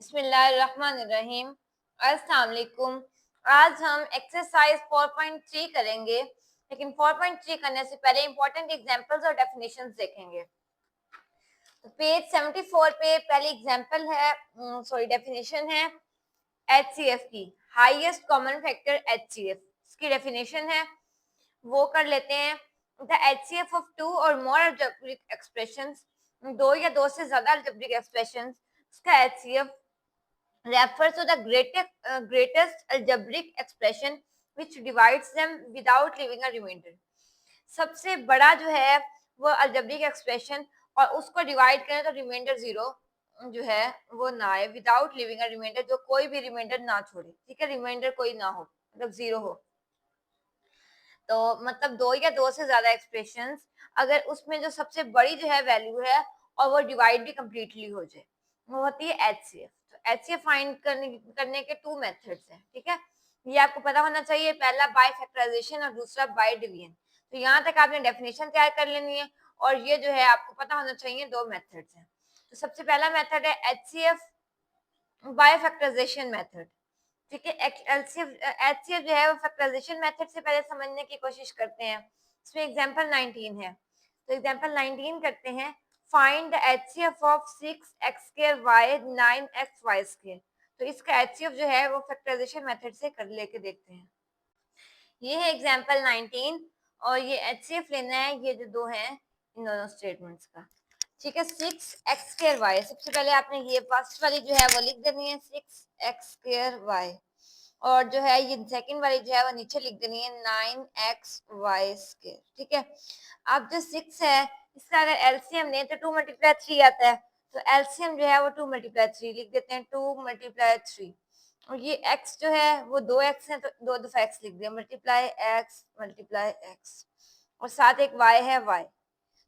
बिस्मिल्लाहिर्रहमानिर्रहीम। अस्सलाम वालेकुम। आज हम एक्सरसाइज 4.3 करेंगे, लेकिन 4.3 करने से पहले इंपॉर्टेंट एग्जांपल्स और डेफिनेशंस देखेंगे। तो पेज 74 पे पहली एग्जांपल है, डेफिनेशन है एचसीएफ की, हाईएस्ट कॉमन फैक्टर एचसीएफ। इसकी डेफिनेशन है वो कर लेते हैं। द एचसीएफ ऑफ टू और मोर अलजेब्रिक एक्सप्रेशंस, दो या दो से ज्यादा अलजेब्रिक एक्सप्रेशंस, इसका HCF refers to the greatest algebraic expression which divides them without leaving a remainder। सबसे बड़ा जो है वो algebraic expression, और उसको डिवाइड करें तो रिमाइंडर जीरो जो है वो ना आए, विदाउट लिविंग अ रिमाइंडर, जो कोई भी रिमाइंडर ना छोड़े। ठीक है, रिमाइंडर कोई ना हो, मतलब जीरो हो। तो मतलब दो या दो से ज्यादा एक्सप्रेशंस, अगर उसमें जो सबसे बड़ी जो है वैल्यू है और वो डिवाइड भी कंप्लीटली हो जाए, वो होती है एचसीएफ। तो एचसीएफ फाइंड करने के टू मेथड्स हैं। ठीक है, ये आपको पता होना चाहिए, पहला बाय फैक्टराइजेशन और दूसरा बाय डिवीजन। तो यहाँ तक आपने डेफिनेशन तैयार कर लेनी है, और ये जो है आपको पता होना चाहिए दो मेथड्स हैं। तो सबसे पहला मेथड है एचसीएफ बाय फैक्टराइजेशन मेथड। ठीक है, एचसीएफ जो है वो फैक्टराइजेशन मेथड से पहले समझने की कोशिश करते हैं। इसमें एग्जांपल 19 है, तो एग्जांपल 19 करते हैं। Find the HCF of 6x² y 9xy square. तो इसका एचसीएफ जो है वो फैक्टराइजेशन मेथड से कर लेके देखते हैं। ये है एग्जांपल 19, और ये एचसीएफ लेना है ये जो दो हैं इन दोनों स्टेटमेंट्स का। ठीक है, 6x²y, सबसे पहले आपने ये फर्स्ट वाली जो है वो लिख देनी है 6x²y, और जो है ये सेकंड वाली जो है वो नीचे लिख देनी है 9xy²। ठीक है, अब जो 6 है इसका अगर एलसीएम लें तो 2 × 3 आता है, तो एलसीएम जो है वो 2 × 3 लिख देते हैं, 2 × 3। और ये x जो है वो 2x है, तो दो दफा x लिख दिया, मल्टीप्लाई x, और साथ एक y है, y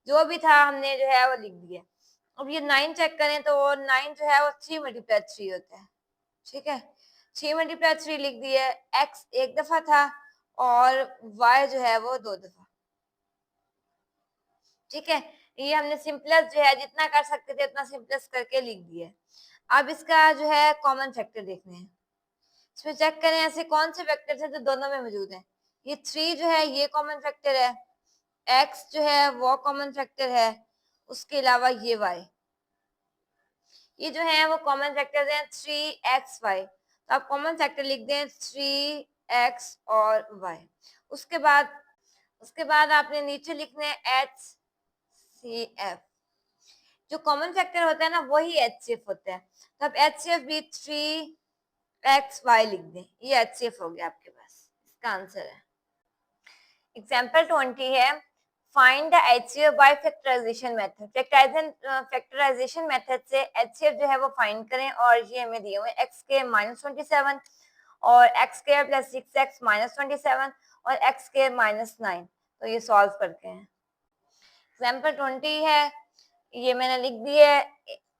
जो भी था हमने जो है वो लिख दिया। अब ये 9 चेक करें तो 9 जो है वो 3 × 3 होता है। ठीक है, 3 × 3 लिख दिया, x एक दफा था और y जो है वो दो दफा। ठीक है, ये हमने सिंपलेस्ट जो है जितना कर सकते थे उतना सिंपलेस्ट करके लिख दिया। अब इसका जो है कॉमन फैक्टर देखने हैं, इसमें चेक करें ऐसे कौन से फैक्टर है जो दोनों में मौजूद हैं। ये 3 जो है ये कॉमन फैक्टर है, x जो है वो कॉमन फैक्टर है, उसके अलावा ये y, ये जो है वो कॉमन फैक्टर हैं 3xy। तो आप कॉमन फैक्टर लिख दें 3x और y। उसके बाद आपने नीचे लिखने HCF। जो कॉमन फैक्टर होता है ना वही HCF होता है, तो आप HCF भी 3xy लिख दें, ये HCF हो गया आपके पास, इसका आंसर है। एग्जाम्पल 20 है, find the HCF by factorization method. Factorization method से एचसीएफ जो है वो फाइंड करें, और ये हमें दिए हुए x² -27 और x² + 6x -27 और x² -9। तो ये सॉल्व करते हैं। एग्जाम्पल 20 है, ये मैंने लिख दिया है,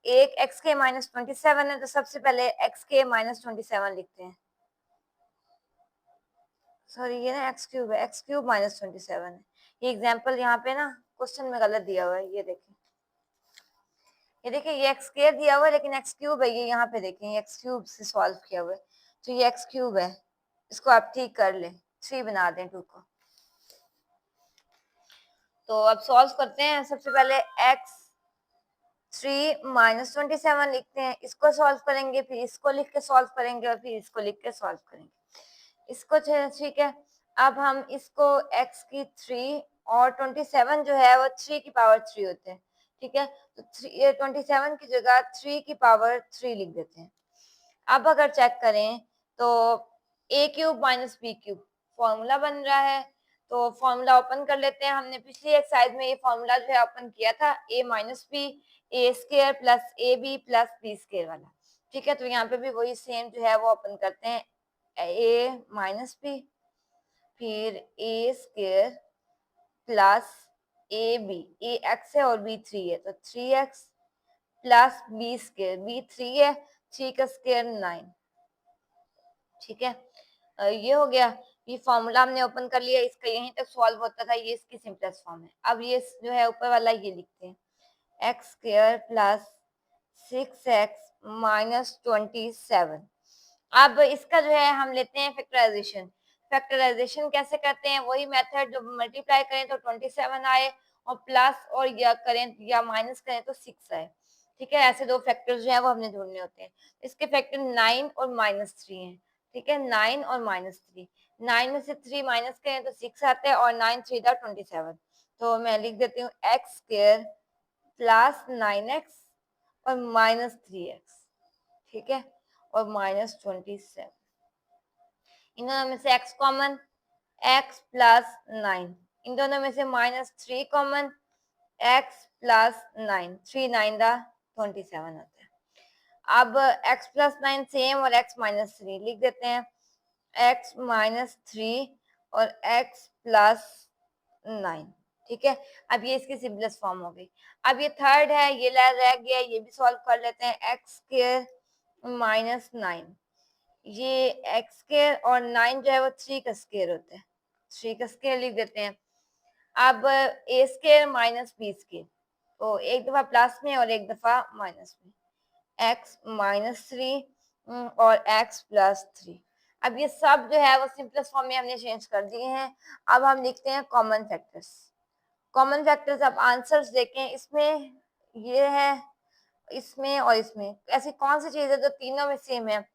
एक x² -27 है, तो सबसे पहले x² -27 लिखते हैं। सॉरी, ये ना x³ है, x³ -27 है। ये एग्जाम्पल यहाँ पे ना क्वेश्चन में गलत दिया हुआ है, ये देखिए ये x² दिया हुआ है लेकिन x³ है, ये यहाँ पे देखें ये x³ से सॉल्व किया हुआ है, तो ये x³ है, इसको आप ठीक कर लें, 3 बना दें 2 को। तो अब सॉल्व करते हैं। सबसे पहले x3 -27 लिखते हैं, इसको सॉल्व करेंगे, फिर इसको लिख के सॉल्व करेंगे, और फिर इसको लिख के सॉल्व करेंगे। इसको ठीक है, अब हम इसको x की 3 और 27 जो है वो 3 की पावर 3 होते हैं। ठीक है, तो 27 की जगह 3 की पावर 3 लिख देते हैं। अब अगर चेक करें तो a³ - b³ फॉर्मूला बन रहा है, तो फॉर्मूला ओपन कर लेते हैं। हमने पिछली एक्सरसाइज में ये फॉर्मूला जो है ओपन किया था, a - b a² + ab + b² वाला। ठीक है, तो यहाँ पे भी वही सेम जो है वो ओपन करते हैं, a - b, फिर a² + ab, a x है और b 3 है, तो 3x + b², b 3 है, 3 का स्क्वायर 9। ठीक है, ये हो गया, ये फॉर्मूला हमने ओपन कर लिया, इसका यहीं तक सॉल्व होता था, ये इसकी सिंपलेस्ट फॉर्म है। अब ये जो है ऊपर वाला ये लिखते हैं, x² + 6x माइनस 27। अब इसका जो है हम लेते हैं फैक्टराइजेशन। फैक्टराइजेशन कैसे करते हैं, वही मेथड जो मल्टीप्लाई करें तो 27 आए और प्लस और या करें या माइनस करें तो 6 आए। ठीक है, ऐसे दो फैक्टर्स जो है वो हमने ढूंढने होते हैं। इसके फैक्टर 9 और -3 हैं। ठीक है, 9 और -3, 9 में से 3 माइनस करें तो 6 आता है और 9 3 दा 27। तो मैं लिख देती हूँ एक्स स्क्वायर प्लस 9x और -3x। ठीक है, और -27। इन दोनों में से x कॉमन, x प्लस 9। इन दोनों में से -3 कॉमन, x प्लस 9, 3 9 दा 27 होता है। अब x प्लस 9 सेम और x माइनस 3 लिख देते हैं, x माइनस 3 और x प्लस 9। ठीक है, अब ये इसकी सिंपलेस्ट फॉर्म हो गई। अब ये थर्ड है, ये रह गया, ये भी सॉल्व कर लेते हैं। एक्स स्क्वायर माइनस 9, ये एक्स स्क्वायर और 9 जो है वो 3 का स्क्वायर होता है, 3 का स्क्वायर लिख देते हैं। अब ए स्क्वायर माइनस बी स्क्वायर, तो एक दफा प्लस में और एक दफा माइनस में, एक्स माइनस 3 और एक्स प्लस 3। अब ये सब जो है वो सिंपलेस्ट फॉर्म में हमने चेंज कर दिए हैं। अब हम लिखते हैं कॉमन फैक्टर्स। कॉमन फैक्टर्स, अब आंसर्स देखें, इसमें ये है, इसमें और इसमें ऐसी कौन सी चीज है जो तीनों में सेम है।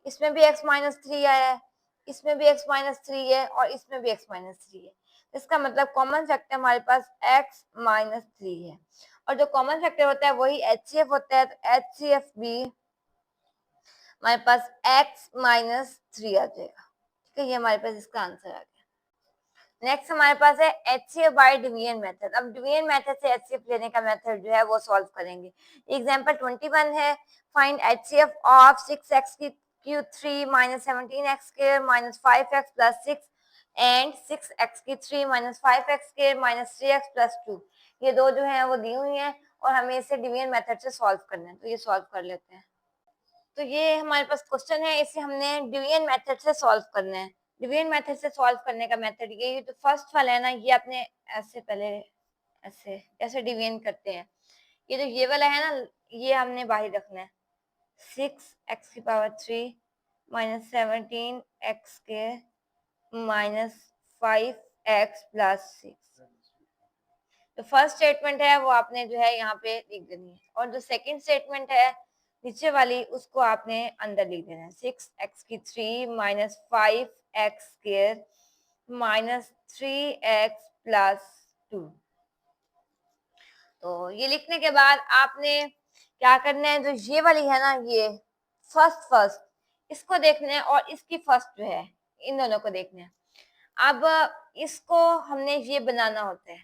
इसमें भी x माइनस 3 आया है, इसमें भी x माइनस 3 है और इसमें भी x माइनस 3 है। इसका मतलब कॉमन फैक्टर हमारे पास x माइनस 3 है। और जो कॉमन फैक्टर होता है वही HCF होता है, तो HCF भी हमारे पास x माइनस 3 आ जाएगा। ठीक है, ये हमारे पास इसका आंसर आ गया। नेक्स्ट हमारे पास है HCF बाय डिवीजन मेथड। अब डिवीजन मेथड से HCF लेने का मेथड जो है वो सॉल्व करेंगे। एग्जांपल 21 है, फाइंड HCF ऑफ 6x की cube 3 minus 17x square minus 5x plus 6 and 6x की 3 minus 5x square minus 3x plus 2। ये दो जो है वो दी हुई हैं और हमें इसे डिवीजन मेथड से सॉल्व करना है, तो ये सॉल्व कर लेते हैं। तो ये हमारे पास क्वेश्चन है, इसे हमने डिवीजन मेथड से सॉल्व करना है। डिवीजन मेथड से सॉल्व करने का मेथड ये तो फर्स्ट वाला है ना, ये आपने ऐसे पहले ऐसे ऐसे डिवीजन करते हैं। ये जो ये वाला है ना, ये हमने बाहर रखना है। 6x की पावर 3 माइनस 17x के माइनस 5x प्लस 6। तो फर्स्ट स्टेटमेंट है वो आपने जो है यहाँ पे लिख देनी है, और जो सेकंड स्टेटमेंट है नीचे वाली उसको आपने अंदर लिख देना है। 6x की 3 minus 5x square minus 3x plus 2। तो ये लिखने के बाद आपने क्या करना है, जो ये वाली है ना, ये फर्स्ट इसको देखना है और इसकी फर्स्ट जो है, इन दोनों को देखना है। अब इसको हमने ये बनाना होता है।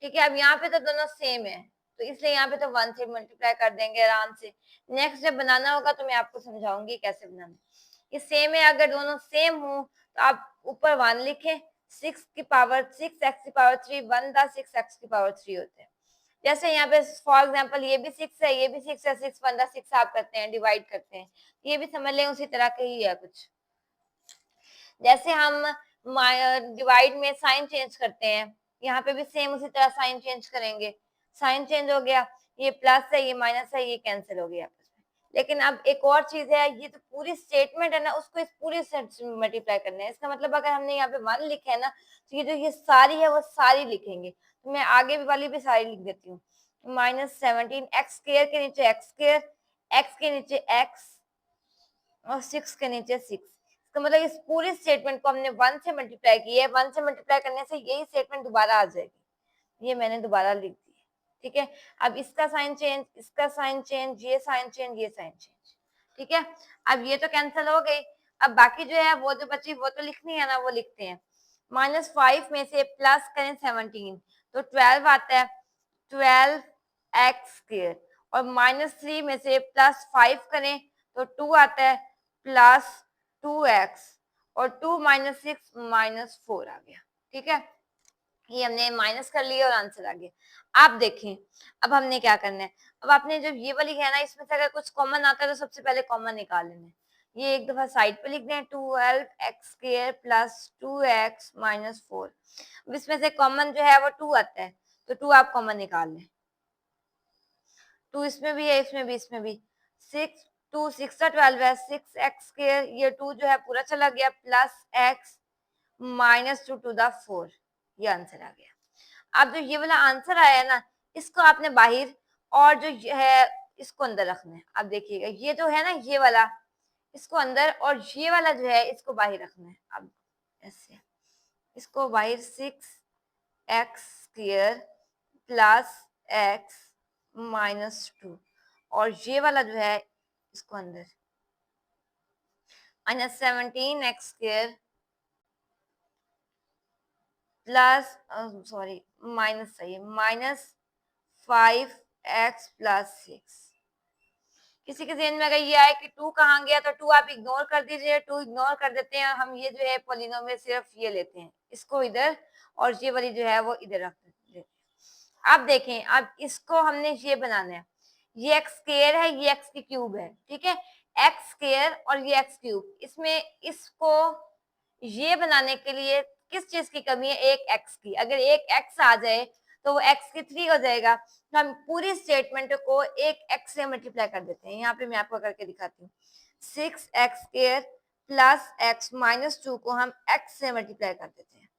ठीक है, अब यहाँ पे तो दोनों सेम है, तो इसलिए यहाँ पे तो 1 से मल्टीप्लाई कर देंगे आराम से। नेक्स्ट जब बनाना होगा तो मैं आपको समझाऊंगी कैसे बनाना। ये सेम है, अगर दोनों सेम हो तो आप ऊपर 1 लिखें, 6 की पावर 6x की पावर 3 1 दा 6x की पावर 3 होते हैं। जैसे यहाँ पे फॉर एग्जाम्पल ये भी 6 है, ये भी 6 है, 6 1 दा 6 आप करते हैं, डिवाइड करते हैं, ये भी समझ लें उसी तरह के ही है कुछ। जैसे हम डिवाइड में साइन चेंज करते हैं, यहाँ पे भी सेम उसी तरह साइन चेंज करेंगे। साइन चेंज हो गया, ये प्लस है ये माइनस है, ये कैंसिल हो गया आपस में। लेकिन अब एक और चीज है, ये तो पूरी स्टेटमेंट है ना, उसको इस पूरी से मल्टीप्लाई करना है। इसका मतलब अगर हमने यहाँ पे 1 लिखा है ना, तो ये जो ये सारी है वो सारी लिखेंगे। तो मैं आगे वाली भी सारी लिख देती हूँ। माइनस 17 एक्स स्क्वायर के नीचे एक्स स्क्वायर, एक्स के नीचे एक्स और 6 के नीचे 6। इसका मतलब इस पूरी स्टेटमेंट को हमने 1 से मल्टीप्लाई किया है। 1 से मल्टीप्लाई करने से यही स्टेटमेंट दोबारा आ जाएगी। ये मैंने दोबारा लिख दी है। ठीक है, अब इसका साइन चेंज, इसका साइन चेंज, ये साइन चेंज, ये साइन चेंज। ठीक है, अब ये तो कैंसिल हो गई। अब बाकी जो है वो जो बची वो तो लिखनी है ना, वो लिखते हैं। -5 में से प्लस करें 17 तो 12 आता है, 12x स्क्वायर। और -3 में से +5 करें तो 2 आता है, +2x। और 2 माइनस 6 -4 आ गया। ठीक है, ये हमने माइनस कर लिया और आंसर आ गया। आप देखें अब हमने क्या करना है। अब आपने जब ये वाली है ना, इसमें से अगर कुछ कॉमन आता है तो सबसे पहले कॉमन निकाल लेना है। ये एक दफा साइड पे लिख दें, 12x square plus 2x minus 4। इसमें से कॉमन जो है वो 2 आता है, तो 2 आप कॉमन निकाल लें। 2 इसमें भी है, इसमें भी, इसमें भी। 6 2 6 12 है, 6x², ये 2 जो है पूरा चला गया, प्लस x -2 टू द 4, ये आंसर आ गया। अब जो ये वाला आंसर आया है ना, इसको आपने बाहर और जो ये है इसको अंदर रखना है। अब देखिएगा ये जो है ना, ये वाला इसको अंदर और ये वाला जो है इसको बाहर रखना है। अब ऐसे इसको बाहर 6x² प्लस x -2 और ये वाला जो है इसको अंदर -17x² प्लस सॉरी माइनस सही -5x + 6। किसी के ज़हन में अगर ये आए कि 2 कहाँ गया, तो 2 आप इग्नोर कर दीजिए, 2 इग्नोर कर देते हैं। हम ये जो है पॉलिनोमियल सिर्फ ये लेते हैं, इसको इधर और ये वाली जो है वो इधर रख देते हैं। अब देखें, अब इसको हमने ये बनाना है, ये x² है, ये x³ है, ठीक है, x² और ये x³। इसमें इसको ये बनाने के लिए किस चीज की कमी है? एक x की। अगर एक x आ जाए तो वो x³ हो जाएगा। तो हम पूरी स्टेटमेंट को एक x से मल्टीप्लाई कर देते हैं। यहाँ पे मैं आपको करके दिखाती हूँ। 6x² प्लस x -2 को हम x से मल्टीप्लाई कर देते हैं,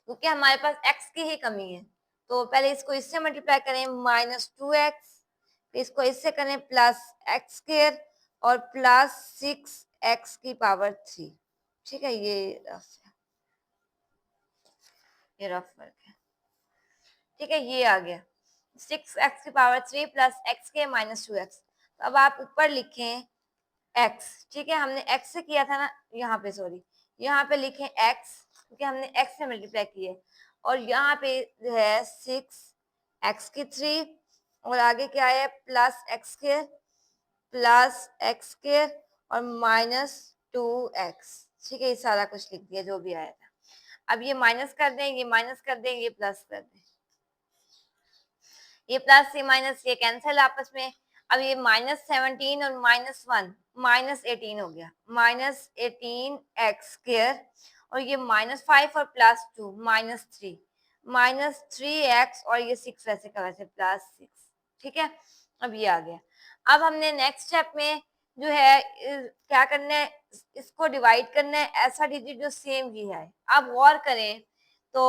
क्योंकि हमारे पास x की ही कमी है। तो पहले इसको इससे मल्टीप्लाई करें -2x, इसको इससे करें प्लस x² और प्लस 6x⁻3। ठीक है, ये रफ वर्क है। ठीक है, ये आ गया 6x⁻3 प्लस x² -2x। तो अब आप ऊपर लिखें x, ठीक है, हमने x से किया था ना, यहाँ पे सॉरी, यहाँ पे लिखें x, क्योंकि हमने x से मल्टीप्लाई किया, और यहाँ पे जो है 6x³ और आगे क्या है प्लस x² प्लस x² और -2x। ठीक है, ये सारा कुछ लिख दिया जो भी आया था। अब ये माइनस कर दें, ये माइनस कर दें, ये प्लस कर दें, ये प्लस ये माइनस ये कैंसिल आपस में। अब ये -17 और -1 -18 हो गया, -18x² और ये -5 और +2 -3 -3x और ये 6 वैसे का वैसे +6। ठीक है, अब ये आ गया। अब हमने नेक्स्ट स्टेप में जो है क्या करना है, इसको डिवाइड करना है, ऐसा डिजिट जो सेम ही है। अब गौर करें तो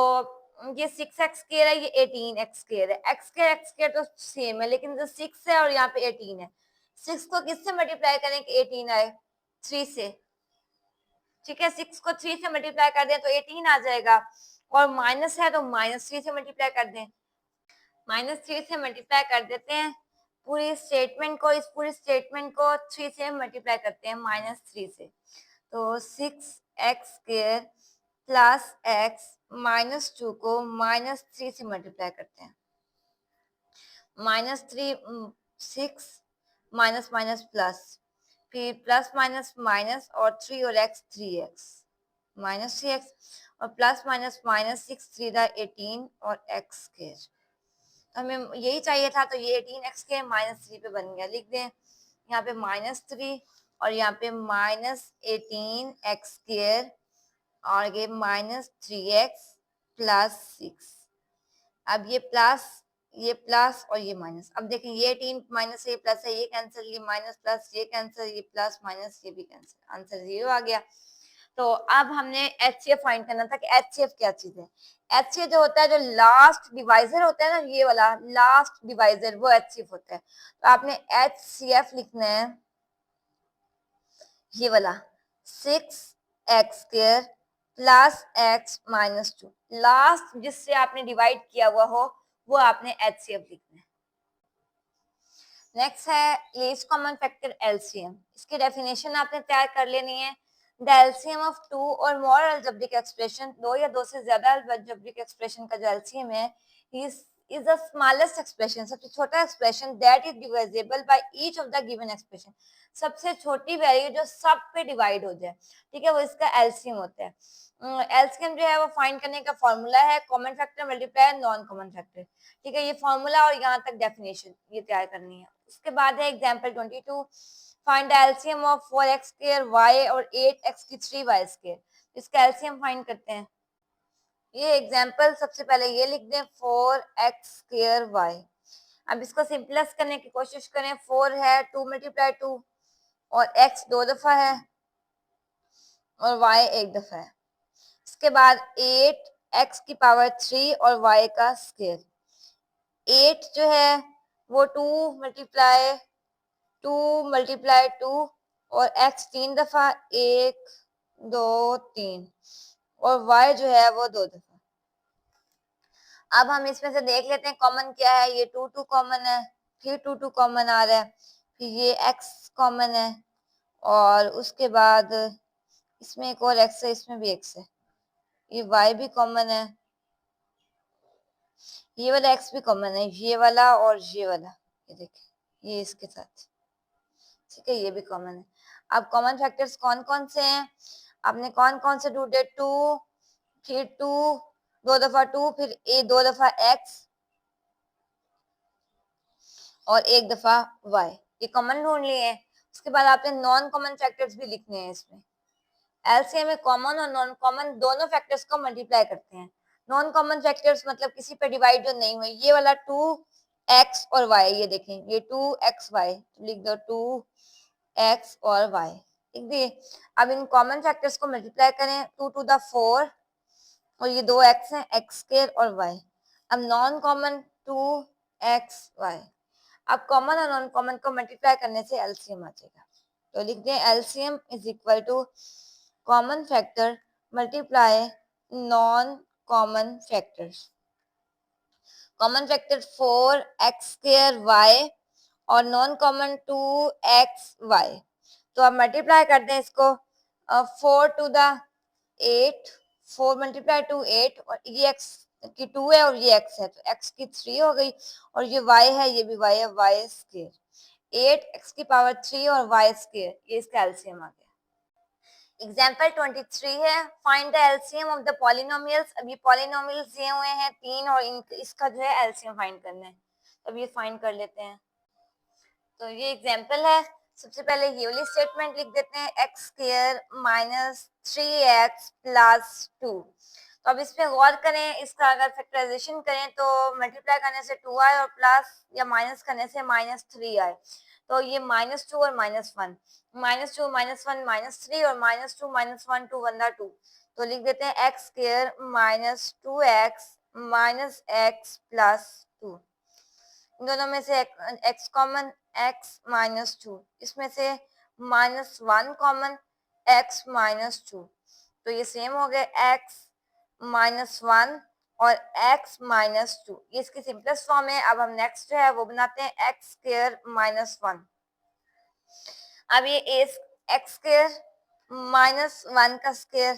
ये 6x² है, ये 18x² है, x² तो सेम है, लेकिन जो 6 है और यहाँ पे 18 है, 6 को किससे मल्टीप्लाई करें कि 18 आए? 3 से। ठीक है, 6 को 3 से मल्टीप्लाई कर दें तो 18 आ जाएगा, और माइनस है तो -3 से मल्टीप्लाई कर दें, -3 से मल्टीप्लाई कर देते हैं पूरी स्टेटमेंट को, इस पूरी स्टेटमेंट को 3 से मल्टीप्लाई करते हैं -3 से, तो 6x² प्लस x -2 को -3 से मल्टीप्लाई करते हैं, -3 6 माइनस माइनस प्लस, फिर प्लस माइनस माइनस और 3 और x 3x -3x और प्लस माइनस माइनस 6 3 18 और x²। हमें यही चाहिए था, तो ये 18x² -3 पे बन गया। लिख दें यहाँ पे -3 और यहाँ पे -18x² और ये -3x प्लस 6। अब ये प्लस और ये माइनस। अब देखें ये 18 माइनस ये प्लस है, ये कैंसिल, ये माइनस प्लस ये कैंसिल, ये प्लस माइनस ये भी कैंसिल, आंसर 0 आ गया। तो अब हमने HCF फाइंड करना था कि HCF क्या चीज है। HCF जो होता है, जो लास्ट डिवाइजर होता है ना, ये वाला लास्ट डिवाइजर, वो HCF होता है। तो आपने HCF लिखना है ये वाला 6x² प्लस x -2, लास्ट जिससे आपने डिवाइड किया हुआ हो वो आपने HCF लिखना है। नेक्स्ट है लीस्ट कॉमन फैक्टर LCM। इसकी डेफिनेशन आपने तैयार कर लेनी है। द LCM ऑफ 2 और मोर अलजेब्रिक एक्सप्रेशन, 2 या 2 से ज्यादा अलजेब्रिक एक्सप्रेशन का जो LCM है, is the smallest expression, सबसे छोटा expression that is divisible by each of the given expression, सबसे छोटी वैल्यू जो सब पे डिवाइड हो जाए, ठीक है, वो इसका LCM होता है। LCM जो है वो फाइंड करने का फॉर्मूला है common factor multiply non common factor. ठीक है, ये फॉर्मूला और यहाँ तक डेफिनेशन ये तैयार करनी है। उसके बाद है example 22, find the LCM of 4x² y और 8x³ इसका एलसीएम फाइंड करते हैं। ये एग्जाम्पल सबसे पहले ये लिख दें 4x² y, अब इसको सिंपलेस करने की कोशिश करें, 4 है, 2 मल्टीप्लाई 2 और x 2 दफा है और y 1 दफा है। इसके बाद 8 x की पावर 3 और y का स्क्वायर। 8 जो है वो 2 मल्टीप्लाई 2 और x 3 दफा, 1 2 3 और y जो है वो 2 दफा। अब हम इसमें से देख लेते हैं कॉमन क्या है। ये 2 2 कॉमन है, फिर 2 2 कॉमन आ रहा है, फिर ये x कॉमन है और उसके बाद इसमें एक और x है, इसमें भी x है, ये y भी कॉमन है, ये वाला x भी कॉमन है, ये वाला और ये वाला, ये देखिए ये इसके साथ, ठीक है, ये भी कॉमन है। अब कॉमन फैक्टर्स कौन कौन से हैं, आपने कौन कौन से ढूंढे, 2 फिर 2 2 दफा 2 फिर 2 दफा x और 1 दफा y, ये कॉमन ढूंढ लिए हैं। उसके बाद आपने नॉन कॉमन फैक्टर्स भी लिखने हैं। इसमें एलसीएम में कॉमन और नॉन कॉमन दोनों फैक्टर्स को मल्टीप्लाई करते हैं। नॉन कॉमन फैक्टर्स मतलब किसी पे डिवाइड जो नहीं हुए, ये वाला 2x और y, ये देखें ये 2xy, तो लिख दो 2x और y, लिख दिए। अब इन कॉमन फैक्टर्स को मल्टीप्लाई करें, 2 टू द 4 और ये 2x हैं, x स्क्वायर और y। अब नॉन कॉमन 2xy। अब कॉमन और नॉन कॉमन को मल्टीप्लाई करने से एलसीएम आ जाएगा, तो लिख दें LCM is equal to common factor multiply non common factors. Common factor 4x square y और नॉन कॉमन 2xy। तो अब मल्टीप्लाई कर दें इसको, 4 टू द 8, 4 मल्टीप्लाई 2 8 और ये x की 2 है और ये x है, तो x की 3 हो गई और ये y है, ये भी y है, y स्क्वायर 8 x की पावर 3 और y स्क्वायर, ये इसका एलसीएम आ गया। एग्जाम्पल 23 है, find the LCM of the polynomials. अब ये पॉलिनोमियल्स दिए हुए हैं 3 और इसका जो है एलसीएम फाइंड करना है, तो अब ये फाइंड कर लेते हैं। तो ये एग्जाम्पल है, सबसे पहले ये वाली स्टेटमेंट लिख देते हैं, x square minus 3x plus 2। तो अब इस पे गौर करें, इसका अगर फैक्टराइजेशन करें तो मल्टीप्लाई करने से 2 आए और प्लस या माइनस करने से -3 आए, तो ये -2 और -1, -2 -1 -3 और -2 -1 2 1 2, तो लिख देते हैं x square minus 2x minus x plus 2। इन दोनों में से x कॉमन, x माइनस 2, इसमें से -1 कॉमन, x माइनस 2, तो ये सेम हो गए x -1 और x माइनस 2, ये इसकी सिंपलेस्ट फॉर्म है। अब हम नेक्स्ट जो है वो बनाते हैं x स्क्वायर -1। अब ये x स्क्वायर -1 का स्क्वायर,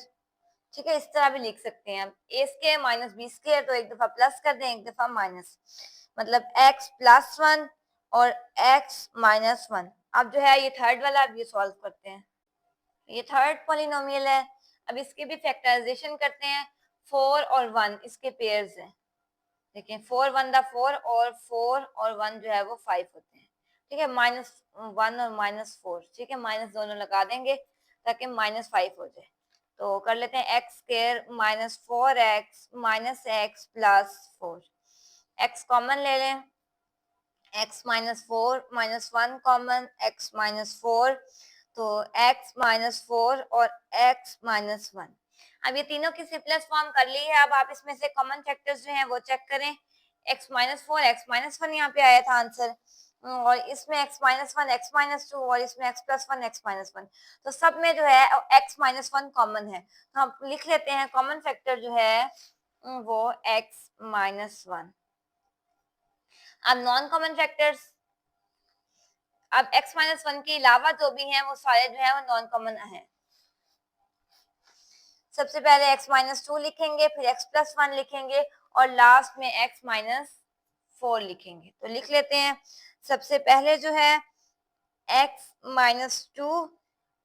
ठीक है, इस तरह भी लिख सकते हैं। a square minus b square, तो एक दफा प्लस कर दें, एक दफा माइनस, मतलब x प्लस 1 और x माइनस 1। अब जो है ये थर्ड वाला, अब ये सॉल्व करते हैं। ये थर्ड पॉलिनोमियल है, अब इसके भी फैक्टराइजेशन करते हैं। 4 और 1 इसके पेयर्स हैं, देखिए 4 1 द 4 और 4 और 1 जो है वो 5 होते हैं, ठीक है, -1 और -4, ठीक है, माइनस दोनों लगा देंगे ताकि -5 हो जाए। तो कर लेते हैं x square -4x minus x plus 4, x common ले लें, x -4 -1 कॉमन, x -4, तो x -4 और x -1। अब ये तीनों की सिंपलेस्ट फॉर्म कर ली है। अब आप इसमें से कॉमन फैक्टर्स जो हैं वो चेक करें। x -4 x -1 यहाँ पे आया था आंसर, और इसमें x -1 x -2 और इसमें x +1 x -1, तो सब में जो है x -1 कॉमन है, तो हम लिख लेते हैं कॉमन फैक्टर जो है वो x -1। अब नॉन कॉमन फैक्टर्स, अब x -1 के अलावा जो भी हैं वो सारे जो है वो नॉन कॉमन हैं। सबसे पहले x -2 लिखेंगे, फिर x +1 लिखेंगे और लास्ट में x -4 लिखेंगे। तो लिख लेते हैं, सबसे पहले जो है x -2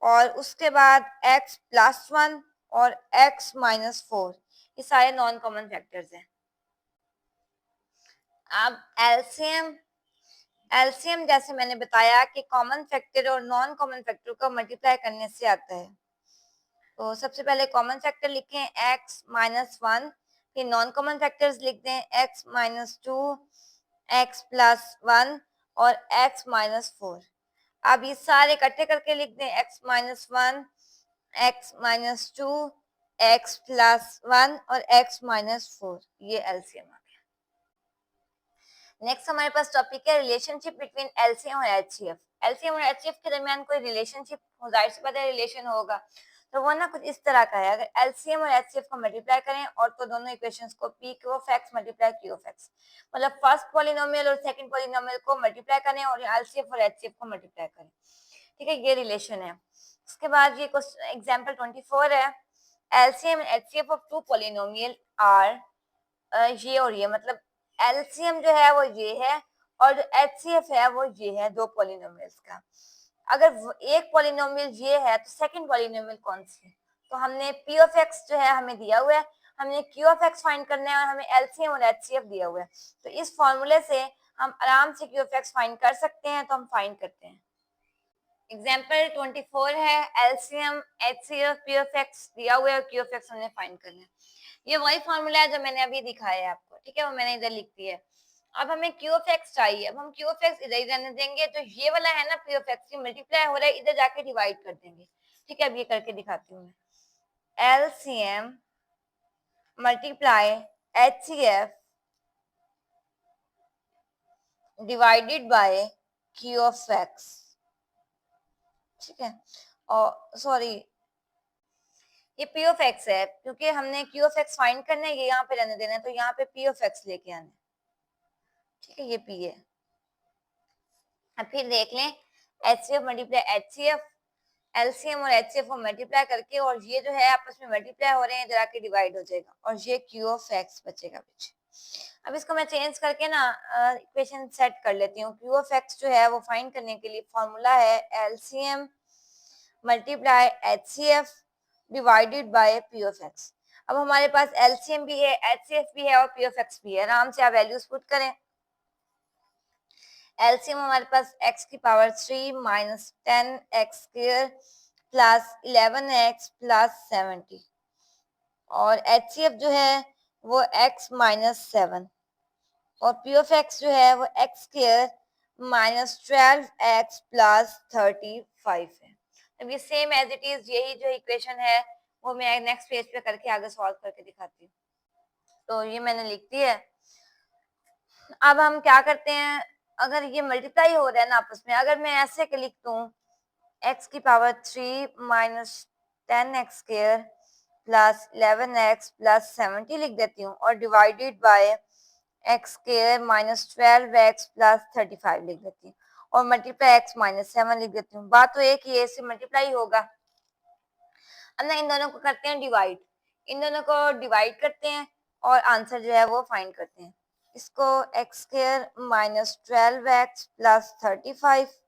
और उसके बाद x +1 और x -4, ये सारे नॉन कॉमन फैक्टर्स हैं। अब एलसीएम जैसे मैंने बताया कि कॉमन फैक्टर और नॉन कॉमन फैक्टर को मल्टीप्लाई करने से आता है। तो सबसे पहले कॉमन फैक्टर लिखें x -1, फिर नॉन कॉमन फैक्टर्स लिख दें x -2 x प्लस 1 और x माइनस 4। अब ये सारे इकट्ठे करके लिख दें, x minus 1, x minus 2, x plus 1 और x माइनस 4। ये एलसीएम आ गया। नेक्स्ट हमारे पास टॉपिक है रिलेशनशिप बिटवीन एलसीएम और एचसीएफ। एलसीएम और एचसीएफ के दरमियान कोई रिलेशनशिप, जाहिर सी बात है रिलेशन होगा, तो वो ना कुछ इस तरह का है। अगर एलसीएम और एचसीएफ को मल्टीप्लाई करें और तो दोनों इक्वेशंस को P Q of X multiply Q of x, मतलब फर्स्ट पॉलिनोमियल और सेकंड पॉलिनोमियल को मल्टीप्लाई करें और एलसीएफ और एचसीएफ को मल्टीप्लाई करें। ठीक है, ये रिलेशन है। उसके बाद ये एग्जांपल 24 है। LCM and HCF of two polynomial are, ये और ये, मतलब एलसीएम जो है वो ये है और जो एचसीएफ है वो ये है, दो पॉलिनोमियल्स का। अगर एक पॉलिनोमियल ये है तो सेकंड पॉलिनोमियल कौन सी है? तो हमने पी ऑफ एक्स जो है हमें दिया हुआ है, हमने क्यू ऑफ एक्स फाइंड करना है और हमें एलसीएम और एचसीएफ दिया हुआ है। तो इस फॉर्मूले से हम आराम से क्यू ऑफ एक्स फाइंड कर सकते हैं, तो हम फाइंड करते हैं। एग्जाम्पल 24 है, LCM HCF P of x दिया हुआ है और क्यू ऑफ एक्स हमने फाइंड करना है। ये वही फॉर्मूला है जो मैंने अभी दिखाया है आपको, ठीक है, वो मैंने इधर लिख दिया है। अब हमें क्यू ऑफ एक्स चाहिए, अब हम क्यू ऑफ एक्स इधर ही रहने देंगे, तो ये वाला है ना पी ऑफ एक्स, ये मल्टीप्लाई हो रहा है, इधर जाके डिवाइड कर देंगे। ठीक है, अब ये करके दिखाती हूँ मैं। LCM multiply HCF divided by Q of x. ठीक है, और सॉरी, ये पी ऑफ एक्स है, क्योंकि हमने क्यू ऑफ एक्स फाइंड करना है, ये यहाँ पे रहने देना है, तो यहाँ पे पी ऑफ एक्स लेके आना है। ठीक है, ये पी है। अब फिर देख लें, एचसीएफ मल्टीप्लाई एचसीएफ, एलसीएम और एचसीएफ को मल्टीप्लाई करके, और ये जो है आपस में मल्टीप्लाई हो रहे हैं, इधर आके डिवाइड हो जाएगा और ये क्यू ऑफ एक्स बचेगा पीछे। अब इसको मैं चेंज करके ना इक्वेशन सेट कर लेती हूँ। क्यू ऑफ एक्स जो है वो फाइंड करने के लिए फॉर्मूला है LCM multiply HCF divided by P of x. अब हमारे पास एलसीएम भी है, एचसीएफ भी है और पी ऑफ एक्स भी है। आराम से आप वैल्यूज पुट करें। एलसीएम हमारे पास x की power 3 minus 10x square plus 11x plus 70, और एचसीएफ जो है वो x माइनस 7, और पी ऑफ एक्स जो है वो x square minus 12x plus 35 है। अब ये सेम एज इट इज, यही जो इक्वेशन है वो मैं नेक्स्ट पेज पे करके आगे सॉल्व करके दिखाती हूँ। तो ये मैंने लिख दी है। अब हम क्या करते हैं, अगर ये मल्टीप्लाई हो रहा है ना आपस में, अगर मैं ऐसे के लिख दूं x की power 3 minus 10x square plus 11x plus 70 लिख देती हूँ, और divided by x square minus 12x plus 35 लिख देती हूँ, और मल्टीप्लाई x माइनस 7 लिख देती हूँ। बात तो एक ही है, इससे मल्टीप्लाई होगा। अब ना इन दोनों को करते हैं डिवाइड, इन दोनों को डिवाइड करते हैं और आंसर जो है वो फाइंड करते हैं। इसको x square minus 12x plus 35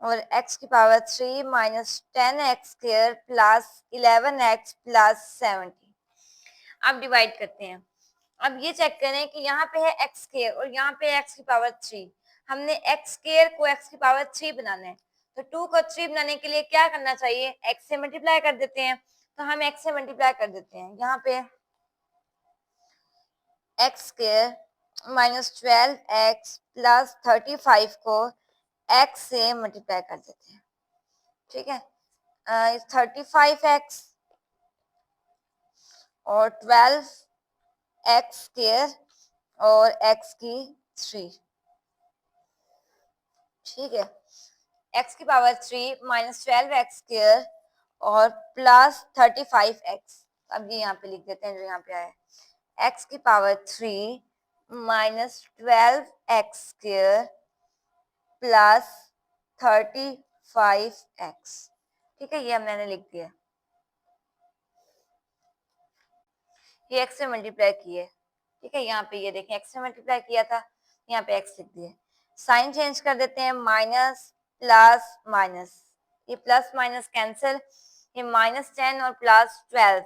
और x की power 3 minus 10x square plus 11x plus 70। अब डिवाइड करते हैं। अब ये चेक करें कि यहाँ पे है x स्क्वायर और यहाँ पे x की पावर 3। हमने x स्क्वायर को x की पावर 3 बनाना है, तो 2 को 3 बनाने के लिए क्या करना चाहिए, x से मल्टीप्लाई कर देते हैं। तो हम x से मल्टीप्लाई कर देते हैं। यहाँ पे x square minus 12x plus 35 को x से मल्टीप्लाई कर देते हैं। ठीक है, 35x और 12x स्क्वायर और x की 3। ठीक है, x की पावर 3 माइनस 12x स्क्वायर और प्लस 35x। अब ये यहाँ पे लिख देते हैं जो यहाँ पे आया है, x की power 3 minus 12x square plus 35x। ठीक है, ये मैंने लिख दिया, ये x से मल्टीप्लाई किए। ठीक है, यहाँ पे ये देखें x से मल्टीप्लाई किया था, यहाँ पे x लिख दिया। साइन चेंज कर देते हैं, माइनस प्लस माइनस, ये प्लस माइनस कैंसिल, ये माइनस 10 और प्लस 12,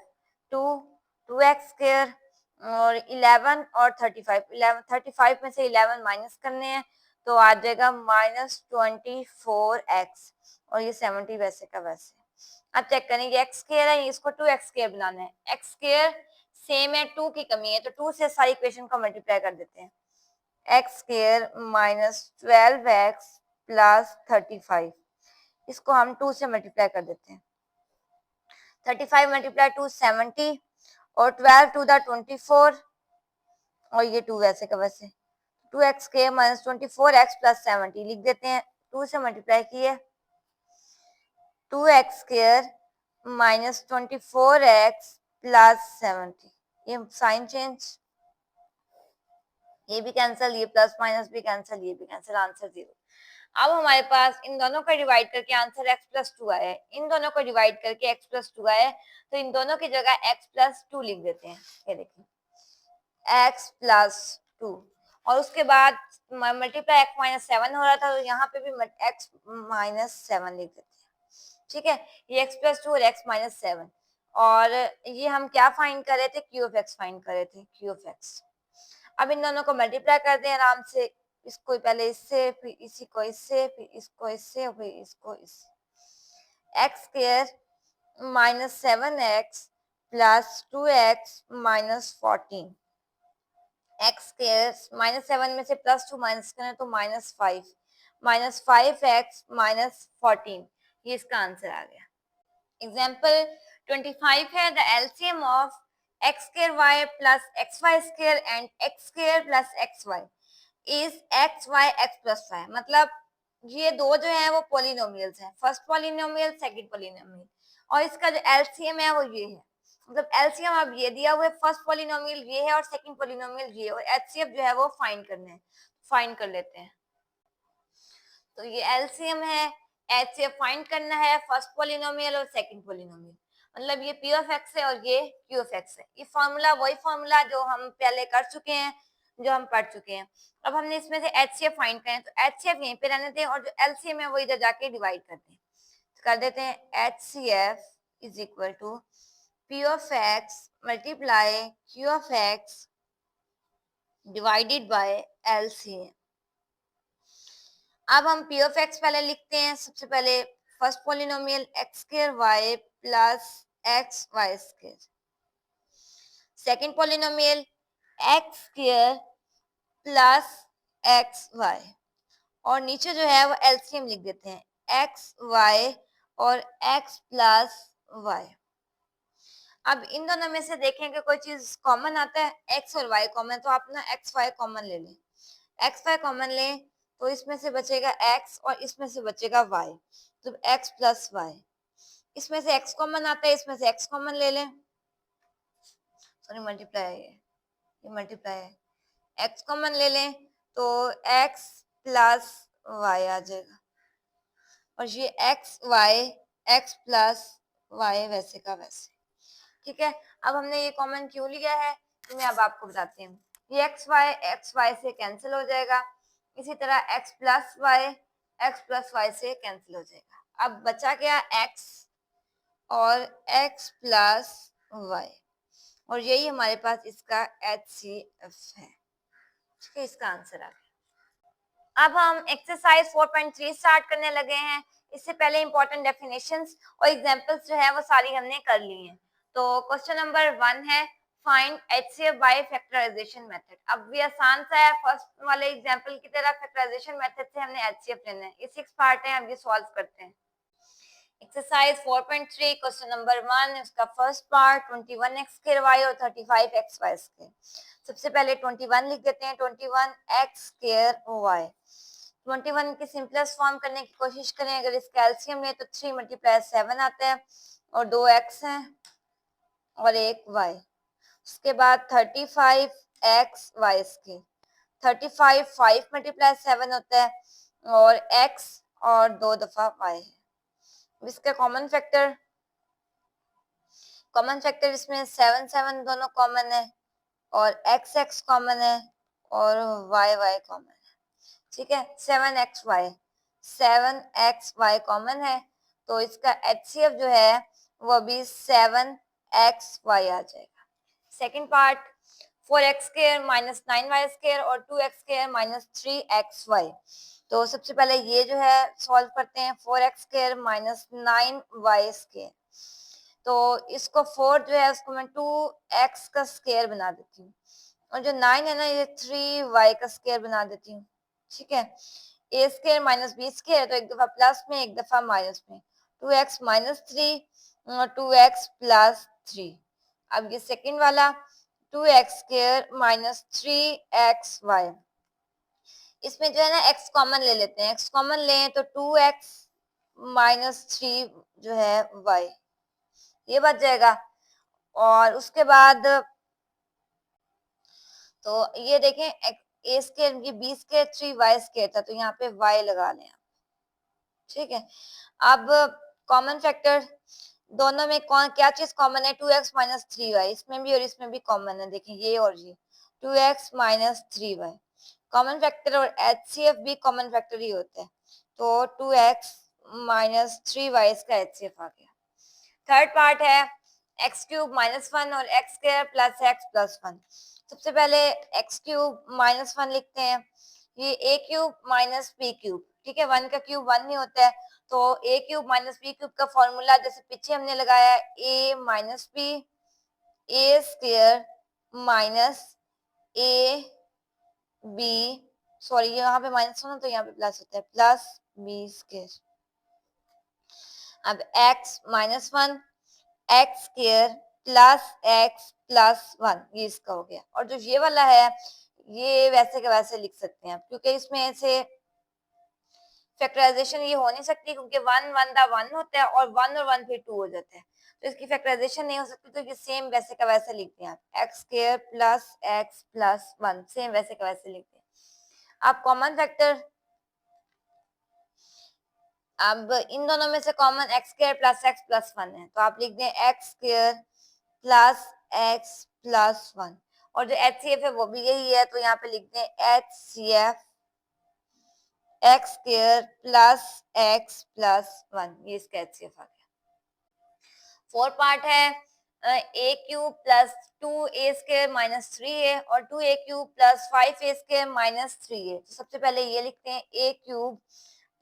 2x स्क्वायर और 11 और 35 में से 11 माइनस करने हैं, तो आ जाएगा माइनस 24x, और ये 70 वैसे का वैसे। अब चेक करें, ये x स्क्वायर है, इसको 2x स्क्वायर बनाना है। x स्क्वायर सेम है, 2 की कमी है, तो 2 से सारी इक्वेशन को मल्टीप्लाई कर देते हैं। X square minus 12x plus 35, इसको हम 2 से मल्टीप्लाई कर देते हैं। 35 मल्टीप्लाई 2 70 और 12 टू द 24 और ये 2 वैसे का वैसे 2x square minus 24x plus 70 लिख देते हैं। 2 से मल्टीप्लाई किए 2x square minus 24x plus 70, ये साइन चेंज, ये भी कैंसिल, ये प्लस माइनस भी कैंसिल, ये भी कैंसिल, आंसर 0। अब हमारे पास इन दोनों को डिवाइड करके आंसर x प्लस 2 आया है, इन दोनों को डिवाइड करके x प्लस 2 आया है, तो इन दोनों की जगह x प्लस 2 लिख देते हैं। ये देखिए x प्लस 2 और उसके बाद मल्टीप्लाई x माइनस 7 हो रहा था, तो यहाँ पे भी x माइनस 7 लिख देते हैं। ठीक है, ये x प्लस 2 और x माइनस 7, और ये हम क्या फाइंड कर रहे थे, q ऑफ x फाइंड कर रहे थे, q ऑफ x। अब इन दोनों को मल्टीप्लाई कर दें आराम से, इसको पहले इससे, फिर इसी को इससे, फिर इसको इससे, और फिर इसको इससे। X square minus 7x plus 2x minus 14, x square minus 7 में से प्लस 2 माइनस करें तो -5, -5x माइनस 14, ये इसका आंसर आ गया। एग्जाम्पल 25 है, the LCM of x square y plus xy square and x square plus xy is xy x plus y। मतलब ये दो जो है वो पॉलिनोमियल्स हैं, फर्स्ट पॉलिनोमियल सेकंड पॉलिनोमियल, और इसका जो एलसीएम है वो ये है। मतलब एलसीएम अब ये दिया हुआ है, फर्स्ट पॉलिनोमियल ये है और सेकंड पॉलिनोमियल ये, और एचसीएफ जो है वो फाइंड करना है, फाइंड कर लेते हैं। तो ये एलसीएम है, एचसीएफ फाइंड करना है, फर्स्ट पॉलिनोमियल और सेकंड पॉलिनोमियल, मतलब ये पी ऑफ एक्स है और ये क्यू ऑफ एक्स है। ये फॉर्मूला वही फॉर्मूला जो हम पहले कर चुके हैं, जो हम पढ़ चुके हैं। अब हमने इसमें से एचसीएफ फाइंड करें, तो एचसीएफ यहीं पे रहने दें और जो एलसीएम है वो इधर जाके डिवाइड कर दें। तो कर देते हैं HCF is equal to P of X multiply Q of X divided by LCM. अब हम पी ऑफ एक्स पहले लिखते हैं, सबसे पहले first polynomial X square Y plus X Y square, second polynomial X square plus X Y, और नीचे जो है वो एलसीएम लिख देते हैं एक्स वाई और एक्स प्लस वाई। अब इन दोनों में से देखें कि कोई चीज कॉमन आता है, एक्स और वाई कॉमन, तो आप ना एक्स वाई कॉमन ले लें, एक्स वाई कॉमन लें तो इसमें से बचेगा x और इसमें से बचेगा y, तो x प्लस वाई। इसमें से x कॉमन आता है, इसमें से x कॉमन ले लें, सॉरी मल्टीप्लाई है ये मल्टीप्लाई है, x कॉमन ले लें तो x प्लस वाई आ जाएगा, और ये x प्लस वाई वैसे का वैसे। ठीक है, अब हमने ये कॉमन क्यों लिया है तो मैं अब आपको बताती हूँ। ये एक्स वाई से कैंसिल हो जाएगा, इसी तरह x प्लस वाई से कैंसिल हो जाएगा। अब बचा क्या x और x प्लस वाई, और यही हमारे पास इसका HCF है। ठीक है, इसका आंसर आ गया। अब हम एक्सरसाइज 4.3 स्टार्ट करने लगे हैं। इससे पहले इंपॉर्टेंट डेफिनेशंस और एग्जांपल्स जो है वो सारी हमने कर ली हैं। तो क्वेश्चन नंबर 1 है find HCF by factorization method. अब ये आसान सा है, फर्स्ट वाले एग्जांपल की तरह फैक्टराइजेशन मेथड से हमने HCF लेना है। ये 6 पार्ट है, अब ये सॉल्व करते हैं। एक्सरसाइज 4.3 क्वेश्चन नंबर 1, उसका first part 21x square y और 35xy स्क्वायर। सबसे पहले 21 लिख देते हैं, 21x स्क्वायर y। 21 की सिंपलेस्ट फॉर्म करने की कोशिश करें, अगर इसका एलसीएम लें तो 3 मल्टीप्लाई 7 आता है और 2 x है और 1 y। उसके बाद 35x y स्क्वायर, 35 5 मल्टीप्लाई 7 होता है और x और 2 दफा y है। इसका कॉमन फैक्टर इसमें 7 दोनों कॉमन है और x कॉमन है और y कॉमन है। ठीक है, 7xy कॉमन है, तो इसका HCF जो है वो भी 7xy आ जाएगा। Second part 4x square minus 9y square और 2x स्क्वायर माइनस 3xy। तो सबसे पहले ये जो है सॉल्व करते हैं, 4x square minus 9y square, तो इसको 4 जो है उसको मैं 2x का स्क्वायर बना देती हूँ, और जो 9 है ना ये 3y का स्क्वायर बना देती हूँ, ठीक है। ए स्क्वायर माइनस बी स्क्वायर, तो एक दफा प्लस में एक दफा माइनस में, 2x माइनस 3 और 2x प्लस 3। अब ये सेकंड वाला 2x स्क्वायर माइनस 3xy, इसमें जो है ना x कॉमन ले लेते हैं, x कॉमन लें तो 2x माइनस 3 जो है y, ये बच जाएगा। और उसके बाद तो ये देखें ए स्क्वायर ये बी स्क्वायर 3y स्क्वायर था, तो यहाँ पे y लगा लें, ठीक है। अब कॉमन फैक्टर दोनों में कौन क्या चीज कॉमन है, 2x माइनस 3y, इसमें भी और इसमें भी कॉमन है, देखिए ये और ये 2x minus 3y common factor, और एचसीएफ भी कॉमन फैक्टर ही होता है, तो 2x माइनस 3y इसका एचसीएफ आ गया। थर्ड पार्ट है एक्स क्यूब माइनस 1 और x square plus x plus 1। सबसे पहले एक्स क्यूब माइनस 1 लिखते हैं, ये ए क्यूब माइनस बी क्यूब, ठीक है, 1 का क्यूब 1 नहीं होता है, तो a cube minus b cube का फॉर्मूला जैसे पीछे हमने लगाया a minus b, a square minus a b, sorry यहाँ पे माइनस होना तो यहाँ पे प्लस होता है, प्लस बी स्क्वायर। अब x minus 1 x square plus x plus 1, ये इसका हो गया। और जो ये वाला है ये वैसे के वैसे लिख सकते हैं आप, क्योंकि इसमें से फैक्टराइजेशन ये हो नहीं सकती, क्योंकि 1 1 दा 1 होता है और 1 और 1 फिर 2 हो जाते हैं, तो इसकी फैक्टराइजेशन नहीं हो सकती, तो ये सेम वैसे का वैसे लिखते हैं आप, x square plus x plus 1 same वैसे का वैसे लिखते हैं। आप कॉमन फैक्टर, अब इन दोनों में से common x square plus x plus 1 है, तो आप लिख दें x square plus x plus 1, और जो एचसीएफ है वो भी यही है, तो यहाँ पे लिख दें HCF x square plus x plus 1, ये इसका एचसीएफ आ गया। फोर पार्ट है a cube plus 2a square minus 3a और 2a cube plus 5a square minus 3a। तो सबसे पहले ये लिखते हैं a cube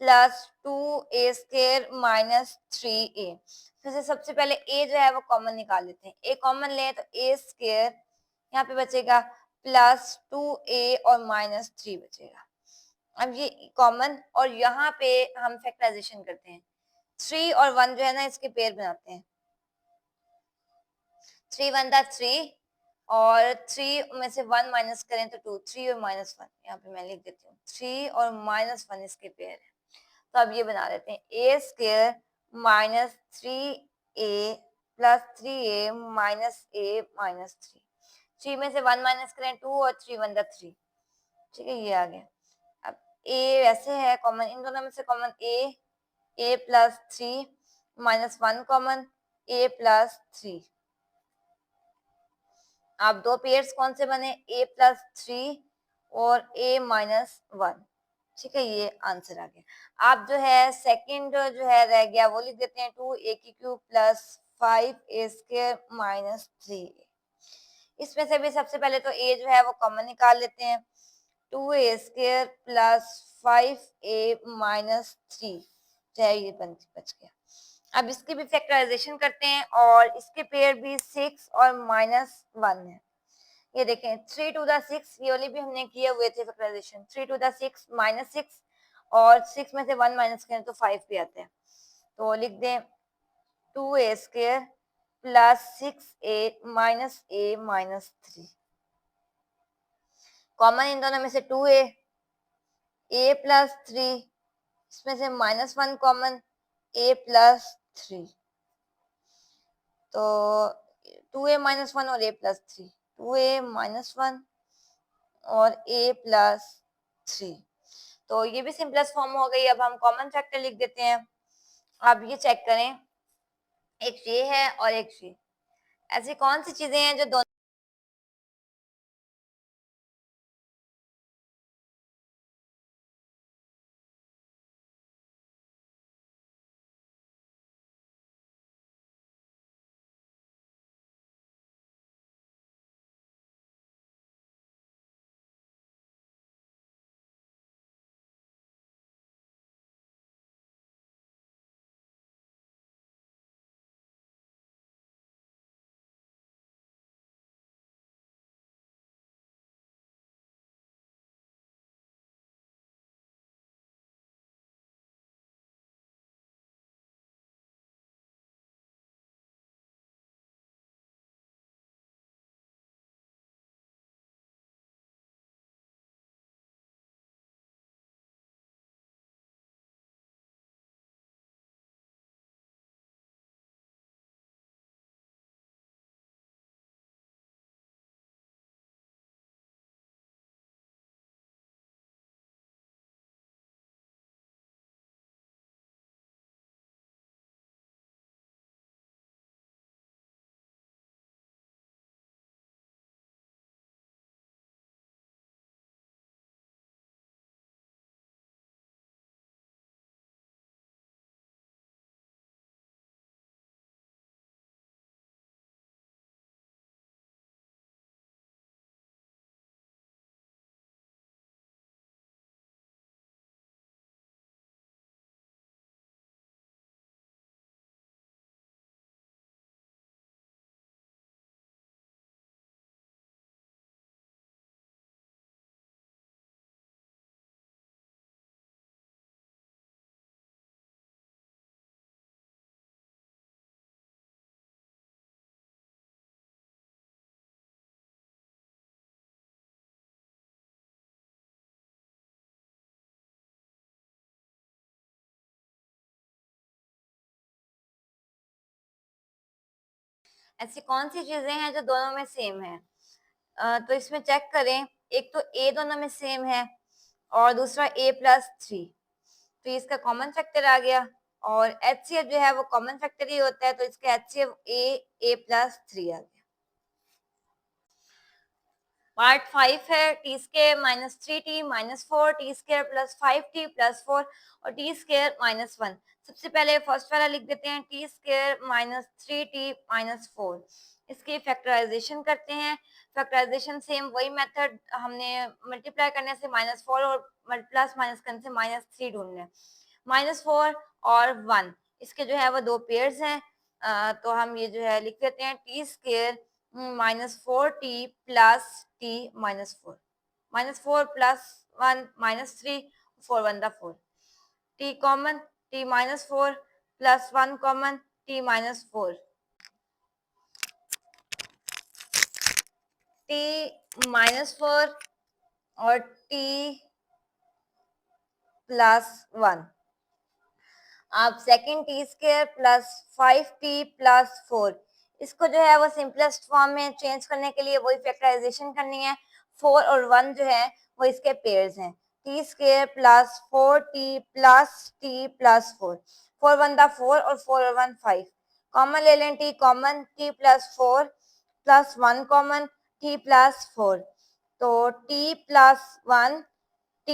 plus 2a square minus 3a, फिर से सबसे पहले a जो है वो कॉमन निकाल लेते हैं, a कॉमन लें तो a स्क्वायर यहाँ पे बचेगा प्लस 2a और माइनस 3 बचेगा। अब ये कॉमन, और यहाँ पे हम फैक्टराइजेशन करते हैं, 3 और 1 जो है ना इसके पेयर बनाते हैं, 3 1 दा 3 और 3 में से 1 माइनस करें तो 2, 3 और माइनस 1, यहाँ पे मैं लिख देती हूँ 3 और माइनस 1 इसके पेयर है। तो अब ये बना लेते हैं a square minus 3a plus 3a minus a minus 3, 3 में से 1 माइनस करें 2 और 3 1 दा 3, ठीक है, ये आ गया। अब a वैसे है कॉमन, इन दोनों में से common a plus 3 minus 1 common a plus 3। आप दो पेयर्स कौन से बने, a प्लस 3 और a माइनस 1, ठीक है, ये आंसर आ गया। आप जो है सेकंड जो है रह गया वो लिख देते हैं 2a की cube plus 5a square minus 3a। इसमें से भी सबसे पहले तो a जो है वो कॉमन निकाल लेते हैं, 2a square plus 5a minus 3, चाहे ये बच गया। अब इसकी भी फैक्टराइजेशन करते हैं, और इसके पेयर भी 6 और माइनस 1 है। ये देखें 3 टू द 6, ये वाली भी हमने किए हुए थे फैक्टराइजेशन, 3 टू द 6 माइनस 6, और 6 में से 1 माइनस करें तो 5 भी आता है, तो लिख दें 2a square plus 6a minus a minus 3। Common in दोनों में से 2a, a प्लस 3, इसमें से माइनस 1 कॉमन a प्लस 3, तो 2a माइनस 1 और a प्लस 3, 2a माइनस 1 और a प्लस 3, तो ये भी सिंपलेस्ट फॉर्म हो गई। अब हम कॉमन फैक्टर लिख देते हैं। आप ये चेक करें, एक ये है और एक ये, ऐसी कौन सी चीजें हैं जो दोनों ऐसी कौन सी चीजें हैं जो दोनों में सेम है? तो इसमें चेक करें, एक तो ए दोनों में सेम है और दूसरा a+3, तो इसका कॉमन फैक्टर आ गया। और HCF जो है वो कॉमन फैक्टर ही होता है, तो इसका HCF a+3 आ गया। पार्ट 5 है T square minus 3t minus 4 T square plus 5t plus 4 और टी स्क्वायर माइनस 1। सबसे पहले फर्स्ट वाला लिख देते हैं, T square minus 3t minus 4। इसकी फैक्टराइजेशन करते हैं। फैक्टराइजेशन सेम वही मेथड, हमने मल्टीप्लाई करने से -4 और प्लस माइनस करने से -3 ढूंढना है। -4 और 1 इसके जो है वो दो पेयर्स हैं, तो हम ये जो है लिख देते हैं T square -4t plus t -4, -4 plus 1 -3, 4 1 4, t common, t -4 plus 1 common, t -4, t -4 और t प्लस 1। अब second T square plus 5t plus 4, इसको जो है वो सिंपलेस्ट फॉर्म में चेंज करने के लिए वही फैक्टराइजेशन करनी है। 4 और 1 जो है वो इसके पेयर्स हैं, T square plus 4t plus t plus 4, 4 1 4 और 4 और 1 5, कॉमन ले लें, t common, t plus 4 plus 1 common, t plus 4, तो t प्लस 1 t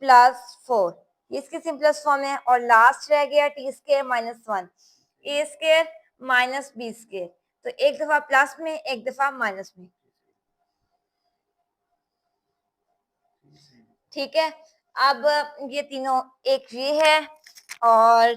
प्लस 4, इसकी सिंपलेस्ट फॉर्म है। और लास्ट रह गया टी स्क्वायर -1, ए स्क्वायर माइनस बी स्क्वायर, तो एक दफा प्लस में एक दफा माइनस में, ठीक है। अब ये तीनों, एक ये है और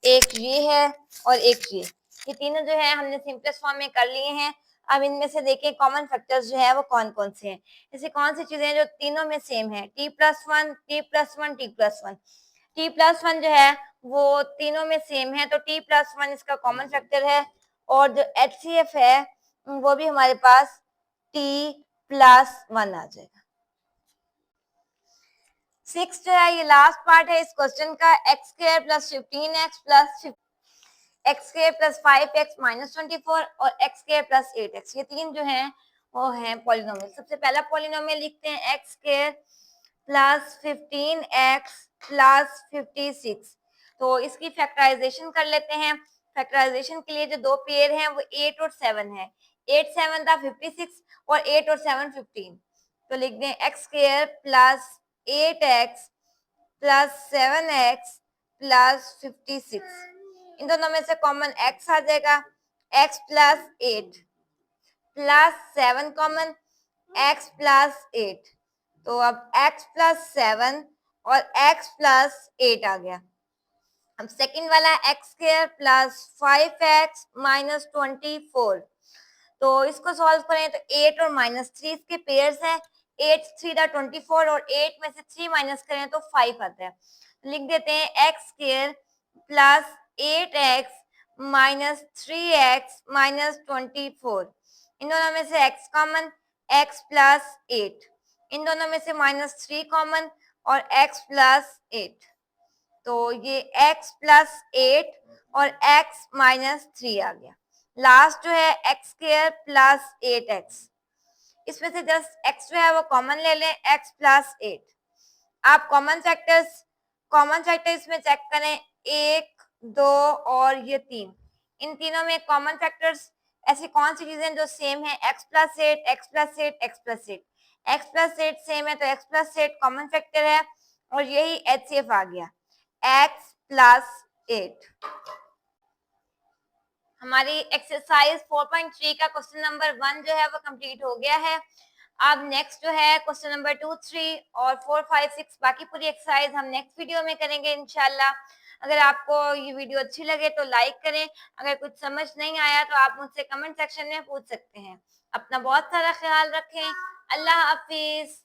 एक ये है और एक ये तीनों जो है हमने सिंपलेस्ट फॉर्म में कर लिए हैं। अब इनमें से देखें कॉमन फैक्टर्स जो है वो कौन कौन से हैं। ऐसी कौन सी चीजें हैं जो तीनों में सेम है, t+1 t+1 t+1। t+1 जो है वो तीनों में सेम है, तो t+1 इसका कॉमन फैक्टर है। और जो HCF है वो भी हमारे पास t+1 आ जाएगा। 6 जो है ये लास्ट पार्ट है इस क्वेश्चन का, x square plus 15x plus x square plus 5x minus 24 और एक्स स्क्वायर प्लस 8x, ये तीन जो हैं वो हैं पॉलिनोमियल। सबसे पहला पॉलिनोमियल लिखते हैं x square plus 15x plus 56, तो इसकी फैक्टराइजेशन कर लेते हैं। फैक्टराइजेशन के लिए जो दो पेयर हैं वो 8 और 7 है, 8 7 था 56 और 8 और 7 15, तो लिख दें x square plus 8x plus 7x plus 56, इन दोनों में से कॉमन x आ जाएगा, x plus 8 plus 7 common, x plus 8, तो अब x प्लस 7 और x प्लस 8 आ गया। अब सेकंड वाला x square plus 5x minus 24, तो इसको सॉल्व करें तो 8 और -3 इसके पेयर्स हैं, 8 3 दा 24 और 8 में से 3 माइनस करें तो 5 आता है। लिख देते हैं x square plus 8x minus 3x minus 24, इन दोनों में से x कॉमन, x प्लस 8, इन दोनों में से -3 कॉमन और x प्लस 8, तो ये x प्लस 8 और x माइनस 3 आ गया। लास्ट जो है एक्स स्क्वायर प्लस 8x, इसमें से जस्ट x जो है वो कॉमन ले लें, x प्लस 8। आप कॉमन फैक्टर इसमें चेक करें, 1 2 और ये 3, इन तीनों में कॉमन फैक्टर्स ऐसी कौन सी चीजें जो सेम है, x plus 8 x plus 8 x plus 8, x plus 8 same है तो x प्लस 8 कॉमन फैक्टर है और यही HCF आ गया, x प्लस 8। हमारी एक्सरसाइज 4.3 का क्वेश्चन नंबर 1 जो है वो कंप्लीट हो गया है। अब नेक्स्ट जो है क्वेश्चन नंबर 2 3 और 4 5 6 बाकी पूरी एक्सरसाइज हम नेक्स्ट वीडियो में करेंगे इंशाल्लाह। अगर आपको ये वीडियो अच्छी लगे तो लाइक करें, अगर कुछ समझ नहीं आया तो आप मुझसे कमेंट सेक्शन में पूछ सकते हैं। अपना बहुत सारा ख्याल रखें, अल्लाह हाफिज।